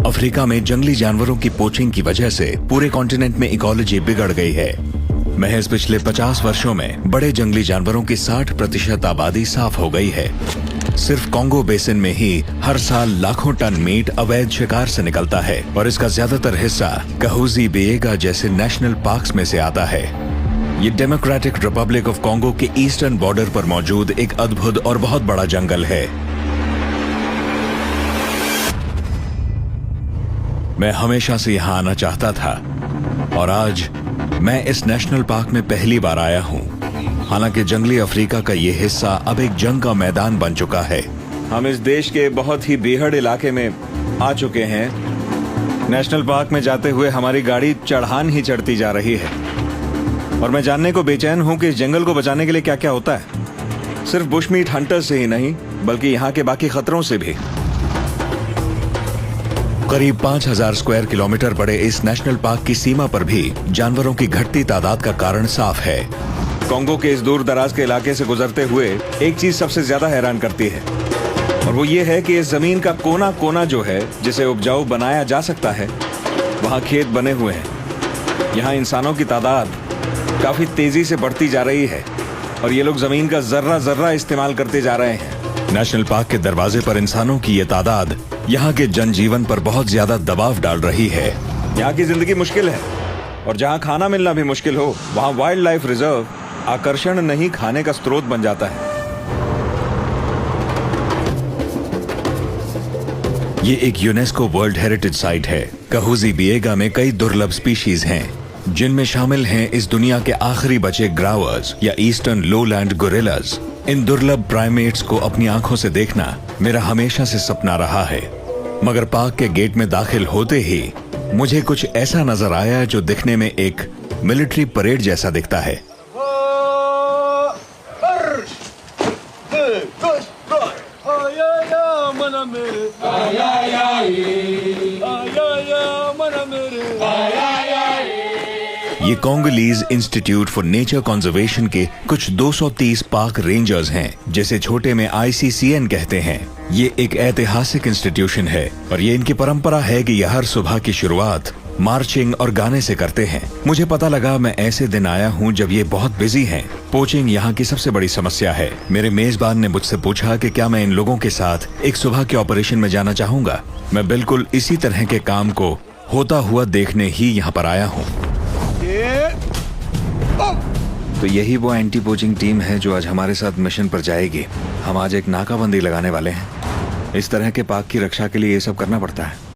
Africa में जंगली जानवरों की पोचिंग की वजह से पूरे कॉन्टिनेंट में इकोलॉजी बिगड़ गई है। महज पिछले 50 वर्षों में बड़े जंगली जानवरों की 60% आबादी साफ हो गई है। सिर्फ कॉन्गो बेसिन में ही हर साल लाखों टन मीट अवैध शिकार से निकलता है और इसका ज्यादातर हिस्सा काहुजी बिएगा जैसे नेशनल पार्क्स में से आता है। ये डेमोक्रेटिक रिपब्लिक ऑफ कॉन्गो के ईस्टर्न बॉर्डर पर मौजूद एक अद्भुत और बहुत बड़ा जंगल है। मैं हमेशा से यहाँ आना चाहता था और आज मैं इस नेशनल पार्क में पहली बार आया हूँ। हालांकि जंगली अफ्रीका का ये हिस्सा अब एक जंग का मैदान बन चुका है। हम इस देश के बहुत ही बेहद इलाके में आ चुके हैं। नेशनल पार्क में जाते हुए हमारी गाड़ी चढ़ान ही चढ़ती जा रही है और मैं जानने को बेचैन हूँ कि इस जंगल को बचाने के लिए क्या क्या होता है। सिर्फ बुशमीट हंटर्स से ही नहीं बल्कि यहाँ के बाकी खतरों से भी। करीब 5000 स्क्वायर किलोमीटर बड़े इस नेशनल पार्क की सीमा पर भी जानवरों की घटती तादाद का कारण साफ है। कॉन्गो के इस दूर दराज के इलाके से गुजरते हुए एक चीज सबसे ज्यादा हैरान करती है और वो ये है कि इस जमीन का कोना कोना जो है जिसे उपजाऊ बनाया जा सकता है वहाँ खेत बने हुए हैं। यहाँ इंसानों की तादाद काफी तेजी से बढ़ती जा रही है और ये लोग जमीन का जर्रा जर्रा इस्तेमाल करते जा रहे हैं। नेशनल पार्क के दरवाजे पर इंसानों की ये तादाद यहाँ के जनजीवन पर बहुत ज्यादा दबाव डाल रही है। यहाँ की जिंदगी मुश्किल है और जहाँ खाना मिलना भी मुश्किल हो वहाँ वाइल्ड लाइफ रिजर्व आकर्षण नहीं खाने का स्रोत बन जाता है। ये एक यूनेस्को वर्ल्ड हेरिटेज साइट है। काहुजी बिएगा में कई दुर्लभ स्पीशीज हैं जिनमें शामिल हैं इस दुनिया के आखिरी बचे ग्रावर्स या ईस्टर्न लोलैंड गोरिल्लास। इन दुर्लभ प्राइमेट्स को अपनी आंखों से देखना मेरा हमेशा से सपना रहा है, मगर पार्क के गेट में दाखिल होते ही मुझे कुछ ऐसा नजर आया जो दिखने में एक मिलिट्री परेड जैसा दिखता है। ये कॉन्गोलीज इंस्टीट्यूट फॉर नेचर कंजर्वेशन के कुछ 230 पार्क रेंजर्स हैं, जिसे छोटे में ICCN कहते हैं। ये एक ऐतिहासिक इंस्टीट्यूशन है और ये इनकी परंपरा है कि यह हर सुबह की शुरुआत मार्चिंग और गाने से करते हैं। मुझे पता लगा मैं ऐसे दिन आया हूँ जब ये बहुत बिजी हैं। पोचिंग यहाँ की सबसे बड़ी समस्या है। मेरे मेजबान ने मुझसे पूछा कि क्या मैं इन लोगों के साथ एक सुबह के ऑपरेशन में जाना चाहूंगा। मैं बिल्कुल इसी तरह के काम को होता हुआ देखने ही यहाँ पर आया हूँ। तो यही वो एंटी पोचिंग टीम है जो आज हमारे साथ मिशन पर जाएगी। हम आज एक नाकाबंदी लगाने वाले हैं। इस तरह के पार्क की रक्षा के लिए ये सब करना पड़ता है।